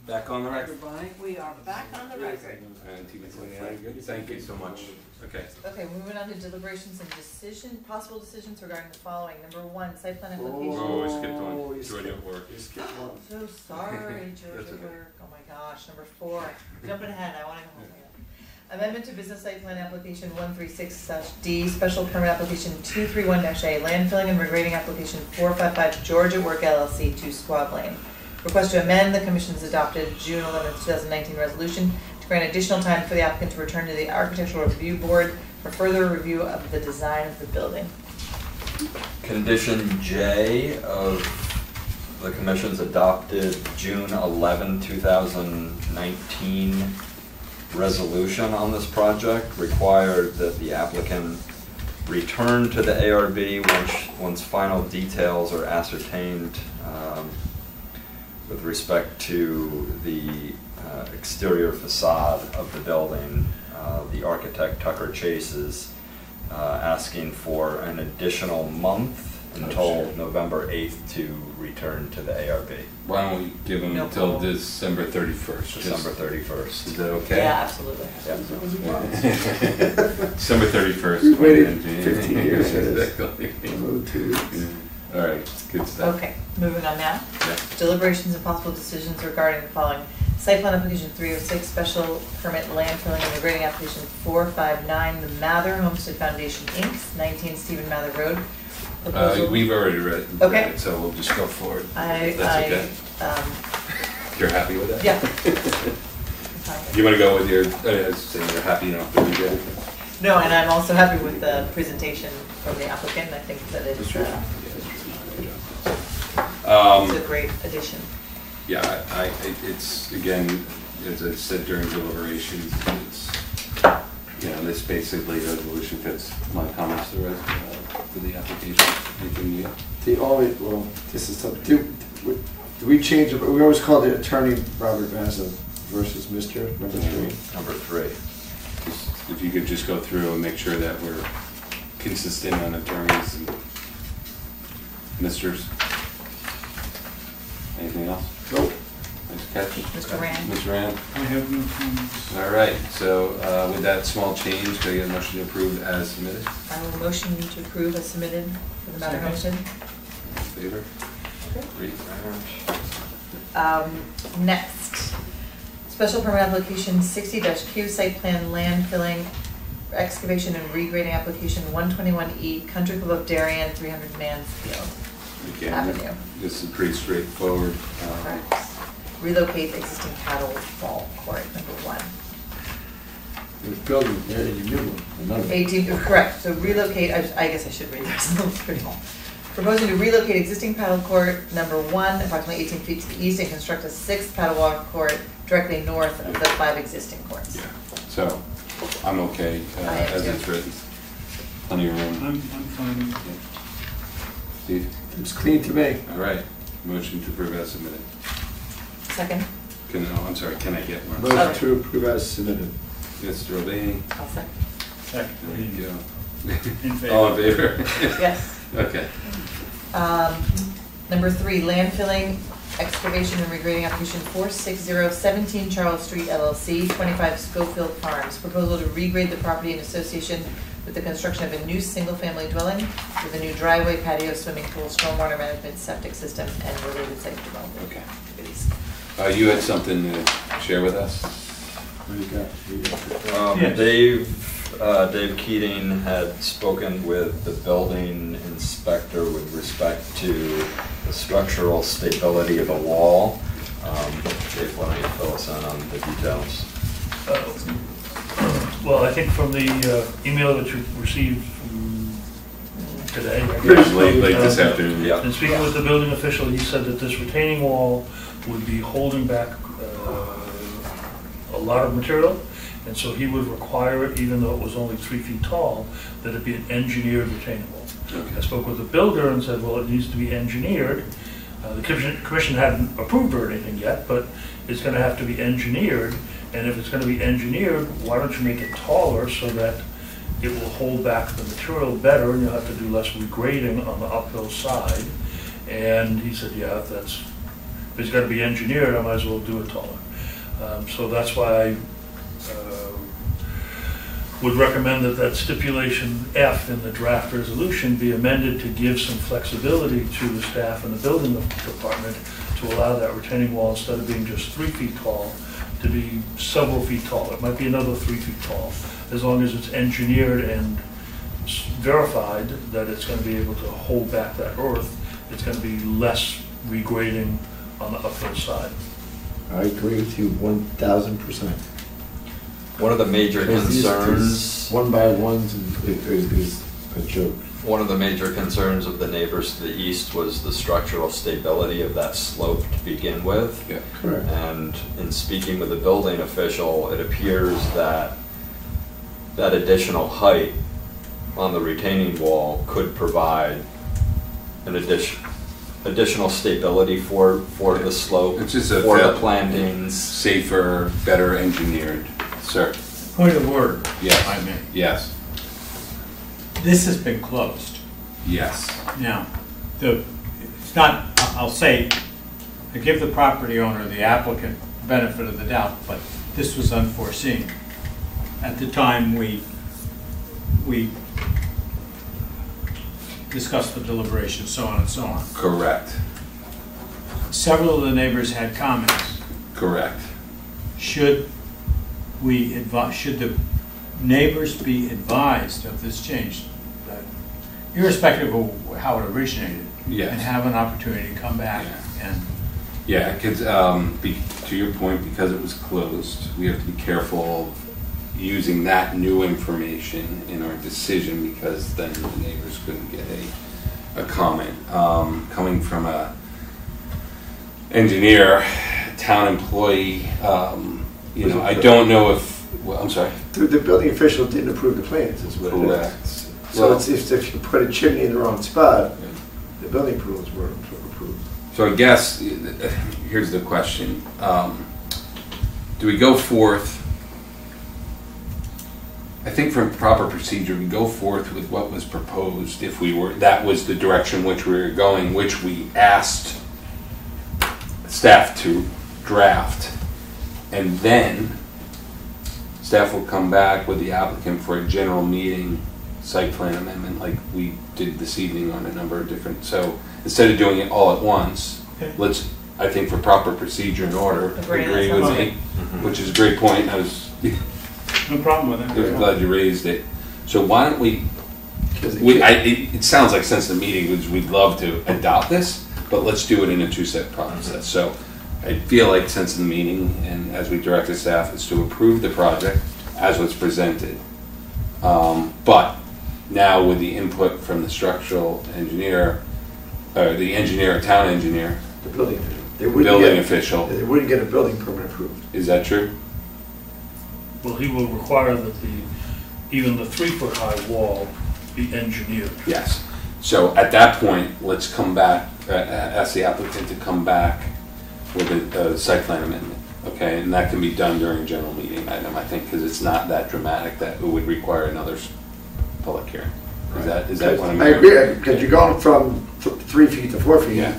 Back on the record. We are back on the record. And thank you so much. Okay. Okay, moving on to deliberations and possible decisions regarding the following. Number 1, site plan application. Oh, we skipped one. Georgia at work. Oh, so sorry, Georgia at work. Oh my gosh. Number 4, jumping ahead, I want to go home. Amendment to business site plan application 136-D, special permit application 231-A, land filling and regrading application 455 Georgia Work LLC, 2 Squab Lane. Request to amend the Commission's adopted June 11, 2019 resolution to grant additional time for the applicant to return to the Architectural Review Board for further review of the design of the building. Condition J of the Commission's adopted June 11, 2019 resolution on this project required that the applicant return to the ARB once final details are ascertained with respect to the exterior facade of the building. The architect, Tucker Chase, is asking for an additional month until November 8th to return to the ARB. Why don't we give them until December 31st? December 31st. Is that okay? Yeah, absolutely. December 31st. We waited 15 years for this. Exactly. 2 weeks. All right, good stuff. Okay, moving on now. Yeah. Deliberations and possible decisions regarding the following. Site plan application 306, special permit land filling and regrading application 459, the Mather Homestead Foundation, Inc., 19 Stephen Mather Road. We've already read it, so we'll just go forward. That's okay. You're happy with that? Yeah. You want to go with your, saying you're happy enough to read it? No, and I'm also happy with the presentation from the applicant. I think that it's a great addition. Yeah, it's, again, as I said during deliberations, it's, this basically resolution fits my comments to the application. Anything new? This is something. Do we change it? We always called it Attorney Robert Mazza versus Mr. Number 3. Number 3. If you could just go through and make sure that we're consistent on attorneys and misters. Anything else? Nope. Nice catch. Mr. Rand. Mr. Rand. I have no comments. All right, so with that small change, can I get a motion to approve as submitted? I will motion to approve as submitted for the Mather Homestead. Favor? Okay. Next, special permit application 60-Q, site plan land filling, excavation and regrading application 121E, Country Club of Darien, 300 Mansfield Avenue. This is pretty straightforward. Correct. Relocate existing paddle ball court, number 1. There's building there, you knew one. 18, correct. So relocate, I guess I should read this, it's pretty long. Proposing to relocate existing paddle court number 1, approximately 18 feet to the east, and construct a 6th paddle walk court directly north of the 5 existing courts. Yeah, so I'm okay as it's written. Plenty of room. I'm fine. Steve? It's clean to me. All right, motion to approve as submitted. Second? Can I get one? Motion to approve as submitted. Mr. O'Leary? I'll second. Second. There you go. In favor. All in favor? Yes. Okay. Number 3, landfilling, excavation and regrading application 460, 17 Charles Street LLC, 25 Schofield Farms. Proposal to regrade the property in association with the construction of a new single-family dwelling with a new driveway, patio, swimming pool, stormwater management, septic system, and related site development Okay. activities. You had something to share with us? What do you got? Yes. Dave Keating had spoken with the building inspector with respect to the structural stability of the wall. Dave, why don't you fill us in on the details? Well, I think from the email that you received today, Late this afternoon. Yeah. and speaking with the building official, he said that this retaining wall would be holding back a lot of material, and so he would require it, even though it was only 3 feet tall, that it be an engineered retaining wall. Okay. I spoke with the builder and said, well, it needs to be engineered. The commission hadn't approved or anything yet, but it's going to have to be engineered, and if it's going to be engineered, why don't you make it taller so that it will hold back the material better, and you'll have to do less regrading on the uphill side. And he said, yeah, if that's If it's gotta be engineered, I might as well do it taller. So that's why I would recommend that that stipulation F in the draft resolution be amended to give some flexibility to the staff and the building department to allow that retaining wall, instead of being just 3 feet tall, to be several feet taller. It might be another 3 feet tall, as long as it's engineered and verified that it's going to be able to hold back that earth. It's going to be less regrading on the uphill side. I agree with you 1,000%. One of the major concerns, One by ones is a joke. one of the major concerns of the neighbors to the east was the structural stability of that slope to begin with. Yeah. Correct. And in speaking with the building official, it appears that that additional height on the retaining wall could provide an additional stability for the slope, It's just a for the fair- plantings. Safer, better engineered, sir. Point of order, Yes. if I may. Yes, This has been closed. yes. Now, it's not, I'll say, I give the property owner, the applicant, benefit of the doubt, but this was unforeseen. At the time we discussed the deliberation, so on and so on. Correct, Several of the neighbors had comments. correct. Should the neighbors be advised of this change, irrespective of how it originated? Yes. And have an opportunity to come back and, Yeah, because, to your point, because it was closed, we have to be careful of using that new information in our decision, because then the neighbors couldn't get a comment. Coming from a engineer, town employee, I don't know if, well, I'm sorry. The building official didn't approve the plans, is what it is. Correct. So Well- it's if you put a chimney in the wrong spot, the building approvals were approved. So I guess, here's the question. Do we go forth? I think from proper procedure, we go forth with what was proposed if that was the direction which we were going, which we asked staff to draft. And then staff will come back with the applicant for a general meeting site plan amendment like we did this evening on a number of different, so instead of doing it all at once, let's, I think for proper procedure and order, Agree, agree that with sounds me, which is a great point. I was no problem with it. glad you raised it. So why don't we, it sounds like since the meeting, we'd love to adopt this, but let's do it in a two-step process. So I feel like since the meeting, and as we directed staff, is to approve the project as was presented. But now with the input from the structural engineer, or the engineer, town engineer, The building official. building official, They wouldn't get a building permit approved. is that true? Well, he will require that even the 3-foot high wall be engineered. Yes. So at that point, let's come back, ask the applicant to come back with a site plan amendment, okay? And that can be done during a general meeting item, I think, because it's not that dramatic that it would require another public hearing. Is that what I'm I hearing? agree, because you're going from 3 feet to 4 feet, Yeah.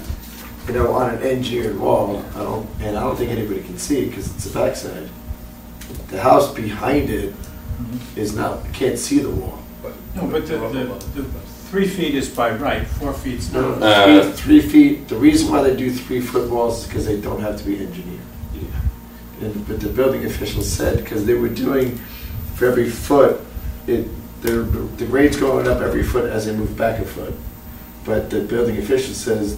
on an engineered wall. I don't think anybody can see it because it's the backside. The house behind it is not, can't see the wall. No, but the 3 feet is by right, 4 feet's not. No, 3 feet, the reason why they do 3-foot walls is because they don't have to be engineered. But the building official said, because they were doing, for every foot, the grade's going up every foot as they move back a foot. But the building official says,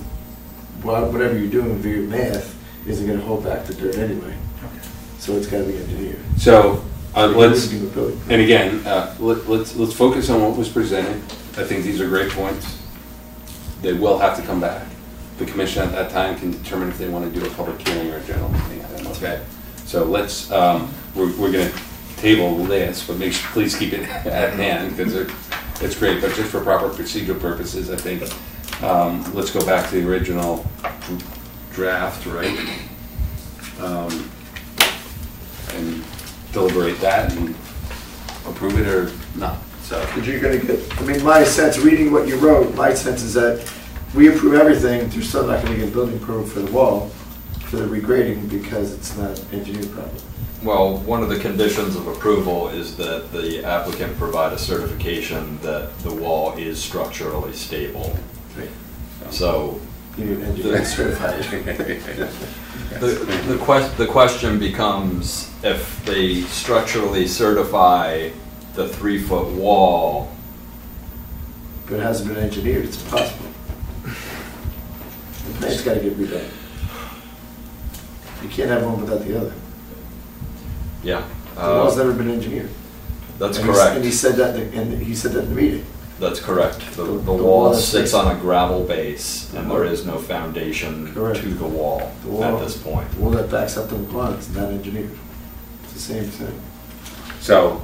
whatever you're doing for your math isn't gonna hold back the dirt anyway. So it's gotta be engineered. So, let's, Give a building permit. and again, let's focus on what was presented. I think these are great points. They will have to come back. The commission at that time can determine if they want to do a public hearing or a general meeting, I don't know. Okay. So let's, we're gonna table this, but please keep it at hand, because it's great, but just for proper procedural purposes, I think, let's go back to the original draft, right? And deliberate that and approve it or not, so. But you're gonna get, my sense, reading what you wrote, my sense is that we approve everything, they're still not gonna get a building permit for the wall. for the regrading because it's not engineered properly. Well, one of the conditions of approval is that the applicant provide a certification that the wall is structurally stable. Right. So You need engineer certified. the question becomes, if they structurally certify the 3-foot wall, But it hasn't been engineered, it's impossible. The plant's gotta get redone. You can't have one without the other. yeah, The wall's never been engineered. that's And he correct. said that, and he said that in the meeting. That's correct. The The wall wall is sits fixed. on a gravel base, and there is no foundation Correct. to the wall The wall- at this point. The wall that backs up to the pond is not engineered. It's the same thing. So,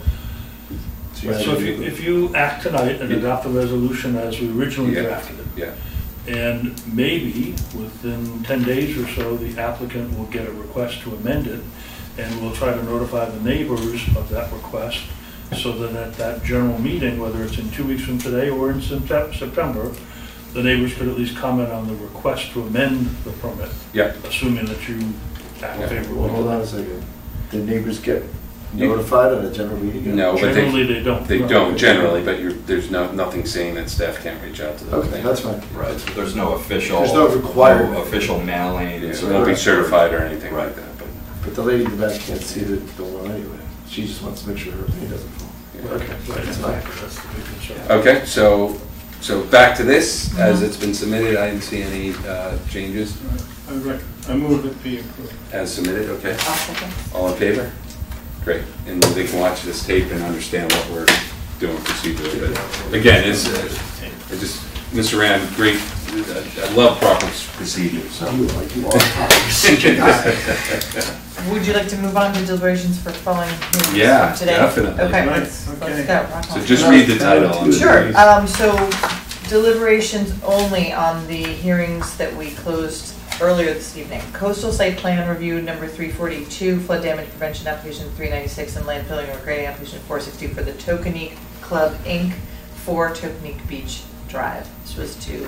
So you So if you act tonight and adopt the resolution as we originally Yeah. drafted it, yeah, and maybe within 10 days or so, the applicant will get a request to amend it, and we'll try to notify the neighbors of that request, so that at that general meeting, whether it's in 2 weeks from today or in September, the neighbors could at least comment on the request to amend the permit, yeah. assuming that you act Yeah. favorably. Well, hold on a second. The neighbors get notified at a general meeting? No, but Generally, they don't. they don't generally, but there's nothing saying that staff can't reach out to them. Okay, that's fine. Right, there's no official. There's no required- no official mailing. Yeah, it won't be certified or anything like that, but. But the lady in the back can't see the wall anyway. She just wants to make sure her paint doesn't fall. Yeah. Okay, Right, that's fine. that's the big concern. Okay, so back to this, as it's been submitted, I didn't see any changes I move it be approved. as submitted, okay? I'll second. All in favor? Great, and they can watch this tape and understand what we're doing procedurally, but again, it's just, Mr. Rand, great, I love proper procedures, so. Would you like to move on to deliberations for following hearings Yeah, today? definitely. Okay, Right, let's okay. go. Rock So on. just read the title. Sure, so deliberations only on the hearings that we closed earlier this evening. Coastal Site Plan Review number 342, Flood Damage Prevention Application 396, and Landfilling and Regrading Application 460 for the Tokenique Club, Inc., 4 Tokenique Beach Drive. This was to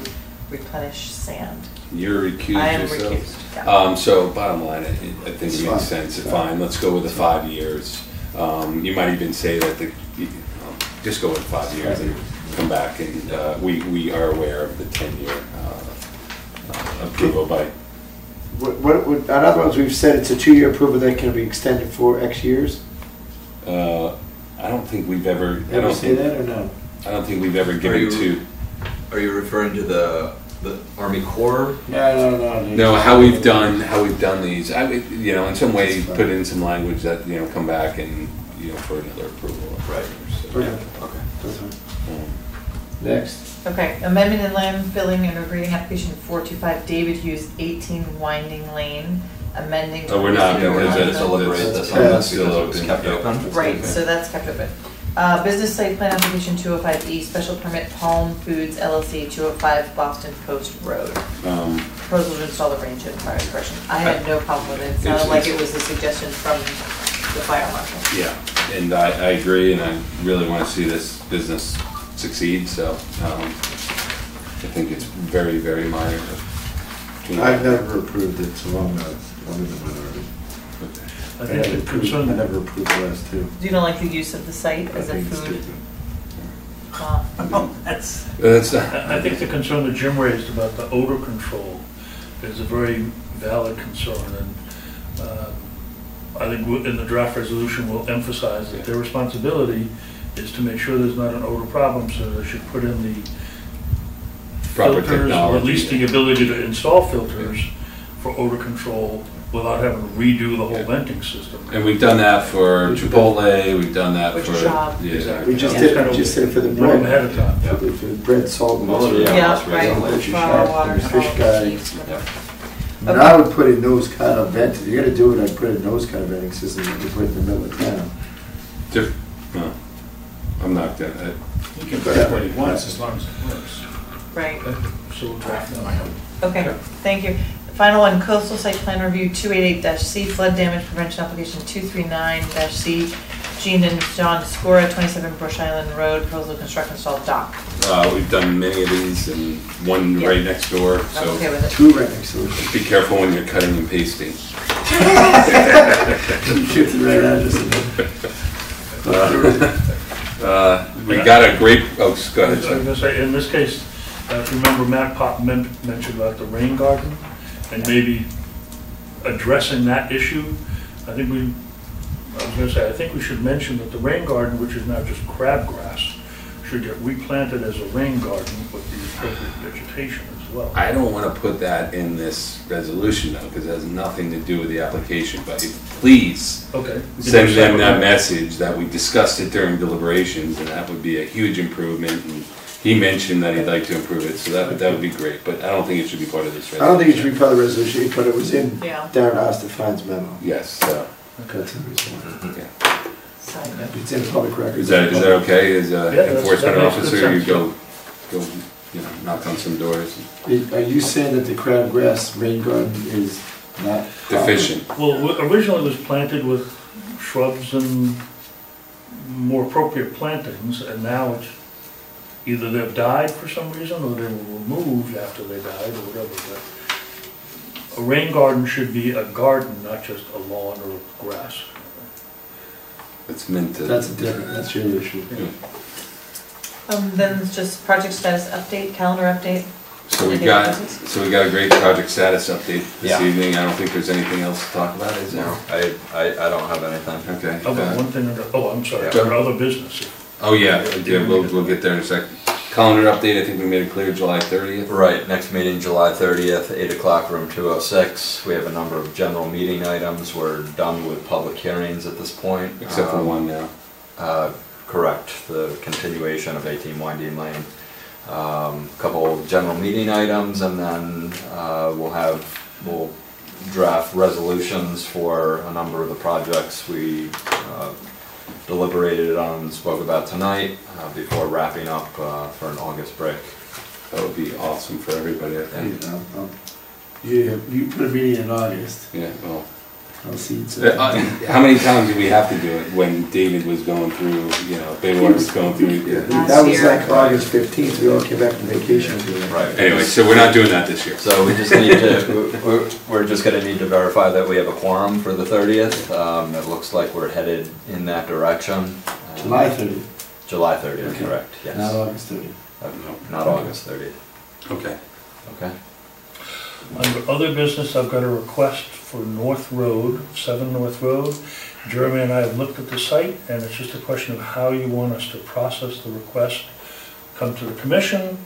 replenish sand. You're recused I am yourself? recused, yeah. So bottom line, I think It's it fine. makes sense, fine, let's go with the 5 years. You might even say that just go with 5 years and come back, and we are aware of the 10-year approval by, In other words, we've said it's a 2-year approval that can be extended for X years? I don't think we've ever, Ever say that or no? I don't think we've ever given you- to, Are you referring to the Army Corps? no, how we've done these, I would, in some way, That's fine. put in some language that, come back and, for another approval. Right. So, Okay. Okay. That's fine. um, Next. Okay, amendment in landfilling and regrading application 425 David Hughes, 18 Winding Lane, amending. Oh, we're not to- gonna- We're going to That's- deliberate that's- this on this that's because still it was open, kept yeah. open? Right, so that's kept open. Business site plan application 205E, special permit Palm Foods LLC, 205 Boston Post Road. Proposal to install the rain shed fire suppression. I had no problem with it. It sounded like it was a suggestion from the fire marshal. Yeah, and I agree, and I really want to see this business succeed, so I think it's very, very minor. I've never approved it, so I'm in the minority. I think the I concern, never approved the last two. You don't like the use of the site I as a think it's food? stupid. That's. That's, I think the concern that Jim raised about the odor control is a very valid concern, and I think in the draft resolution, we'll emphasize that their responsibility is to make sure there's not an odor problem, so they should put in the Proper filters, or at technology. least the ability to install filters for odor control without having to redo the whole venting system. and we've done that for Chipotle, we've done that Which for. job? Yeah. Exactly. We just Yeah. did it for the Warn them bread. ahead of time. For the bread, salt, and Well, water. yeah. Yeah, that's right, regulated. Fish flour, shop, water, and the fish salt, guy. cheese, whatever. And I would put a nose kind of vent, if you're gonna do it, I'd put a nose kind of venting system, you could put it in the middle of town. No, I'm not gonna, He can put what he wants as long as it works. Right. So we'll draft that. Okay, thank you. Final one, coastal site plan review 288-C, flood damage prevention application 239-C, Gene and John Scora, 27 Brush Island Road, proposal to construct and install dock. We've done many of these and one Yeah. right next door, I'm so okay with it. Two right next to it. be careful when you're cutting and pasting. Shift the right address. We got a great, oh, go I ahead, was sir. gonna say, in this case, if you remember, Matt Pop mentioned about the rain garden, and maybe addressing that issue. I think I think we should mention that the rain garden, which is now just crabgrass, should get replanted as a rain garden with the appropriate vegetation as well. I don't want to put that in this resolution though, because it has nothing to do with the application, but please Okay. send them that message that we discussed it during deliberations, and that would be a huge improvement. And he mentioned that he'd like to improve it, so that would be great, but I don't think it should be part of this resolution. I don't think it should be part of the resolution, but it was in Yeah. Darren Ostafine's memo. Yes, That's the reason why. okay. Side note. It's in public record. Is that okay, as that's- enforcement that makes good officer, you sense. go, you know, knock on some doors? Are you saying that the crabgrass rain garden is not Deficient. Well, originally it was planted with shrubs and more appropriate plantings, and now it's either they've died for some reason, or they were removed after they died, or whatever. But a rain garden should be a garden, not just a lawn or grass. It's meant to. That's different, that's your issue. Then it's just project status update, calendar update. So we Any got, questions? so we got a great project status update this Yeah. evening. I don't think there's anything else to talk about, is there? No, I don't have anything. Okay. Oh, but one thing, I'm sorry, Yeah. for other business. Oh, yeah, we'll get there in a second. Calendar update, I think we made it clear, July 30th. Right, next meeting, July 30th, 8 o'clock, room 206. We have a number of general meeting items. We're done with public hearings at this point. Except for one now. Correct, the continuation of 18 Winding Lane. Couple general meeting items, and then we'll draft resolutions for a number of the projects we deliberated on and spoke about tonight before wrapping up for an August break. That would be awesome for everybody, I think. You put a meeting in August, Yeah, well. I'll see it. How many times did we have to do it when David was going through, you know, Baywater was going through? Yeah. That was like August 15th, we all came back from vacation. Right. Anyway, so we're not doing that this year. So we just need to, we're just gonna need to verify that we have a quorum for the 30th. It looks like we're headed in that direction. July 30th, July 30th, Okay. correct, yes. not August 30th. Not August 30th, Okay. okay? Under other business, I've got a request for North Road, 7 North Road. Jeremy and I have looked at the site, and it's just a question of how you want us to process the request. Come to the commission,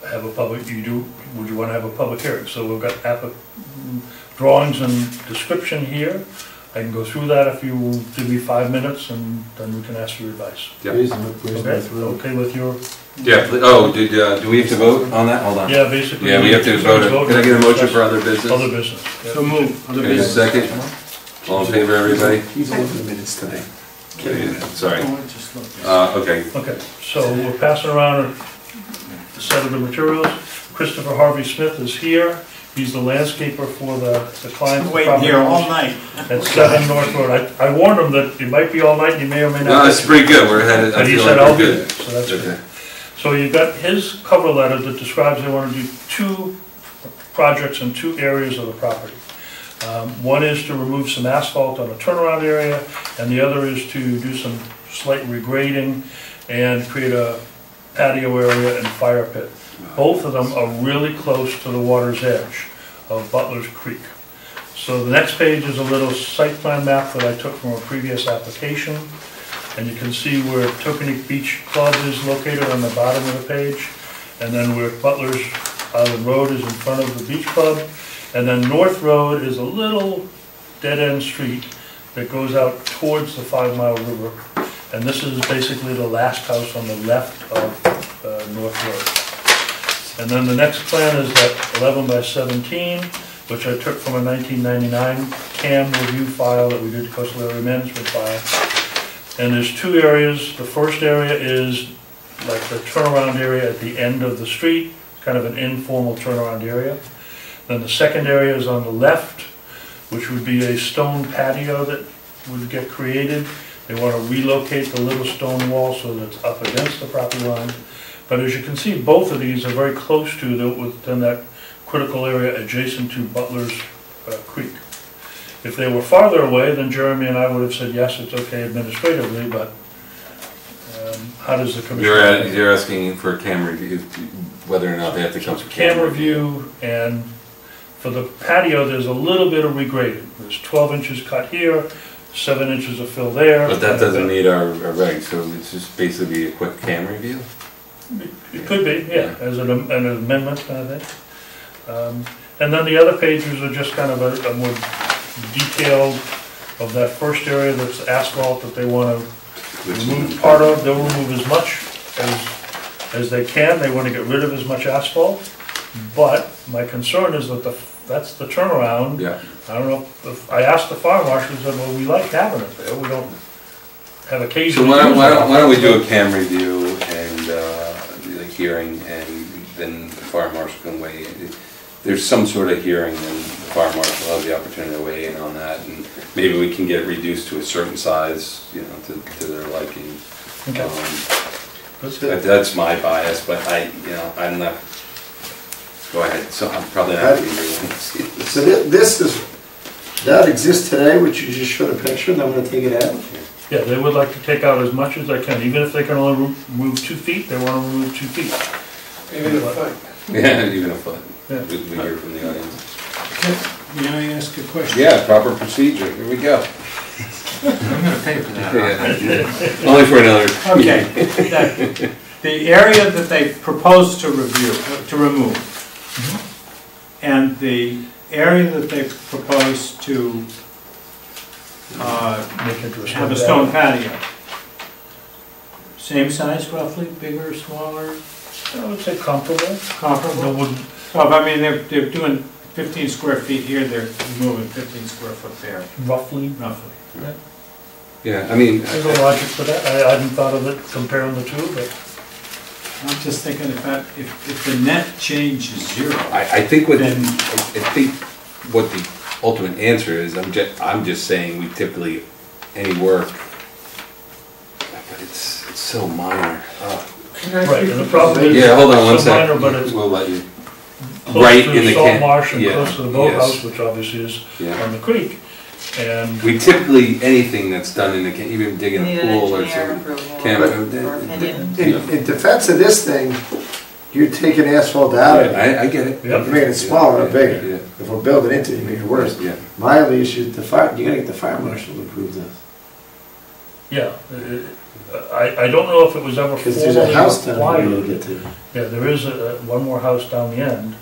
have a public, would you want to have a public hearing? So we've got drawings and description here. I can go through that if you will give me 5 minutes, and then we can ask your advice. Yeah. Where's Okay, North Road? okay with your, Yeah, do we have to vote on that? Hold on. yeah, basically. Yeah, we have to vote. Can I get a motion for other business? Other business. yeah. So move. Other Okay, business. second. All in favor, everybody? He's over the minutes today. Sorry. Oh, I just looked. Okay. Okay, so we're passing around a set of the materials. Christopher Harvey Smith is here. He's the landscaper for the client's property. Waiting here all night. At 7 North Road. I warned him that it might be all night, and you may or may No, not. that's pretty good. We're headed, I But he feel said, like I'll we're be good. there, so that's Okay. good. So you've got his cover letter that describes they want to do 2 projects in 2 areas of the property. One is to remove some asphalt on a turnaround area, and the other is to do some slight regrading and create a patio area and fire pit. Both of them are really close to the water's edge of Butler's Creek. So the next page is a little site plan map that I took from a previous application. And you can see where Tokenique Beach Club is located on the bottom of the page. And then where Butler's Island Road is in front of the beach club. And then North Road is a little dead-end street that goes out towards the 5 Mile River. And this is basically the last house on the left of North Road. And then the next plan is that 11 by 17, which I took from a 1999 CAM review file that we did, Coastal Area Management file. And there's 2 areas. The first area is like the turnaround area at the end of the street, kind of an informal turnaround area. Then the second area is on the left, which would be a stone patio that would get created. They want to relocate the little stone wall so that it's up against the property line. But as you can see, both of these are very close to within that critical area adjacent to Butler's Creek. If they were farther away, then Jeremy and I would have said, yes, it's okay administratively, but how does the commission? You're asking for a camera review, whether or not they have to come to Camera view, and for the patio, there's a little bit of regrading. There's 12 inches cut here, 7 inches of fill there. But that doesn't need our reg, so it's just basically a quick camera review? It could be, yeah, as an amendment kind of thing. And then the other pages are just kind of a more detailed of that first area that's asphalt that they want to remove part of. They'll remove as much as they can. They want to get rid of as much asphalt. But my concern is that that's the turnaround. Yeah. I don't know, if I asked the fire marshal, he said, well, we like having it there. We don't have occasion. So why don't we do a camera review and the hearing, and then the fire marshal can weigh in. There's some sort of hearing, and the fire marshal will have the opportunity to weigh in on that, and maybe we can get it reduced to a certain size, you know, to their liking. Okay. That's my bias, but I'm not. Go ahead. So I'm probably not going to be here. So that exists today, which you just showed a picture, and I'm gonna take it out. Yeah, they would like to take out as much as they can, even if they can only remove 2 feet, they want to remove 2 feet. Even if Yeah, even a foot. Yeah. We hear from the audience. May I ask a question? Yeah, proper procedure. Here we go. I'm gonna pay for that. Yeah. Only for another. Okay, the area that they propose to remove, and the area that they propose to Make it to have a stone patio, same size roughly, bigger, smaller, I would say comparable. comparable? No wood, So, I mean, they're doing 15 square feet here, they're moving 15 square foot there, roughly. roughly. Yeah, I mean, There's a logic for that. I hadn't thought of it comparing the two, but I'm just thinking if the net change is zero, I think what the ultimate answer is, I'm just saying we typically, any work, but it's so minor. right. And the problem is, Yeah, hold on one it's so minor, second. but it's We'll let you. close Right to in the salt marsh and yeah, close to the boathouse, which obviously is Yeah. on the creek. And We typically, anything that's done in the, even digging Need a an pool or engineer something. approval Can- or opinion. In defense of this thing, you're taking asphalt out of it. I get it. Yep. You're making it smaller, not bigger. Yeah. If we're building into it, you make it worse. Yeah. My only issue is you gotta get the fire marshal to approve this. yeah, I don't know if it was ever Because there's formally a house down here to required. get to. Yeah, there is one more house down the end.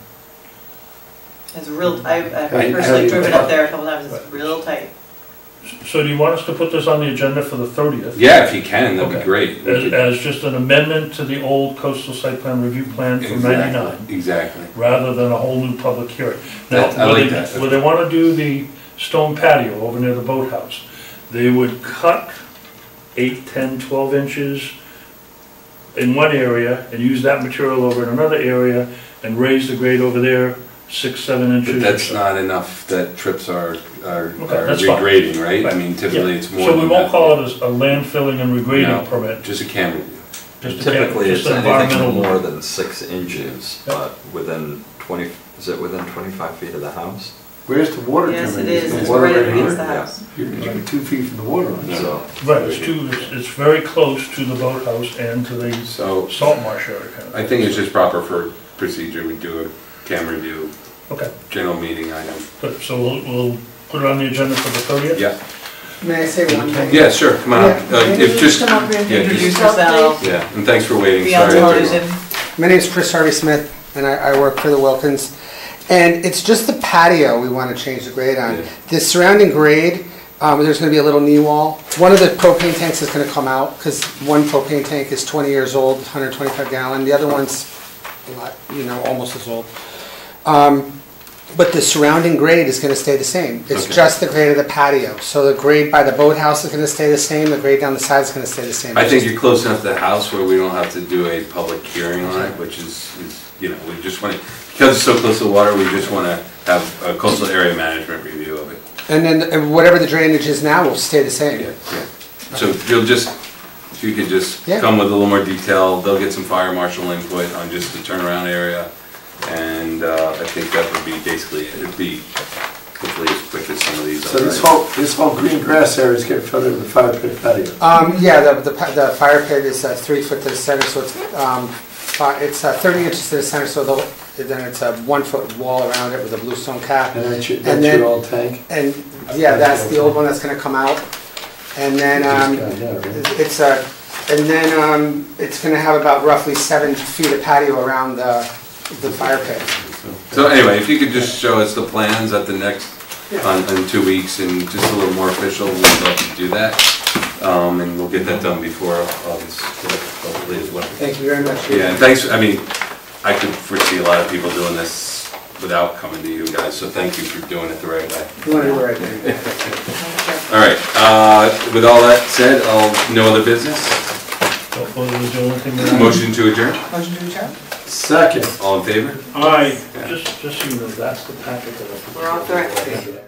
It's real, I've I personally haven't driven even up there a couple times, it's real tight. So do you want us to put this on the agenda for the 30th? Yeah, if you can, that'd be Okay. great. We could- As just an amendment to the old coastal site plan review plan from Exactly, 99, exactly. rather than a whole new public hearing. Now, I like that. where they want to do the stone patio over near the boathouse, they would cut 8, 10, 12 inches in one area and use that material over in another area and raise the grade over there 6, 7 inches. But that's not enough that trips are that's fine. regrading, right? I Right. mean, typically Yeah. it's more So we than won't that. call it a landfilling and No, regrading permit, Just a camera view. just a Typically, it's just an anything environmental. more than 6 inches, Yep. but within 20, is it within 25 feet of the house? Where's the water coming in? Yes, it is, the it's water right here? against the Yeah. house. You're 2 feet from the water line. So, Right, it's very close to the boathouse and to the So salt marsh area kind of. I think it's just proper for procedure. We do a camera review, Okay, general meeting item. good, so we'll put it on the agenda for the 30th? Yeah, May I say one thing? yeah, sure, come on up. Yeah, maybe If just, come up and yeah, Introduce just- yourself, yeah, and thanks for waiting. be on Sorry, everyone. television. My name is Chris Harvey Smith, and I work for the Wilkins. And it's just the patio we want to change the grade on. Yeah. The surrounding grade, there's going to be a little knee wall. One of the propane tanks is going to come out, because one propane tank is 20 years old, 125 gallon. The other one's a lot, almost as old. But the surrounding grade is going to stay the same. It's Okay. just the grade of the patio. So the grade by the boathouse is going to stay the same, the grade down the side is going to stay the same. I think you're close enough to the house where we don't have to do a public hearing on it, which is, we just want to, because it's so close to the water, we just want to have a coastal area management review of it. And then whatever the drainage is now will stay the same. Yeah, yeah. So you'll just, if you could just Yeah. come with a little more detail, they'll get some fire marshal input on just the turnaround area. And I think that would be basically, it'd be hopefully as quick as some of these So other this whole green grass area is getting filled in with the fire pit patio. Yeah, the fire pit is 3 foot to the center, so it's 30 inches to the center, so then it's a 1 foot wall around it with a bluestone cap. And that's then- your old tank? And, yeah, that's the old one that's gonna come out. And then, it's gonna have about roughly 7 feet of patio around the fire pit. So anyway, if you could just show us the plans at the next, in 2 weeks, and just a little more official, we'd love to do that. And we'll get that done before August, hopefully as well. Thank you very much. Yeah, and thanks, I mean, I could foresee a lot of people doing this without coming to you guys, so thank you for doing it the right way. You wanna do it right there? All right, with all that said, no other business? Motion to adjourn? Motion to adjourn? Second. All in favor? All right, just so you know, that's the packet that I. We're off the record.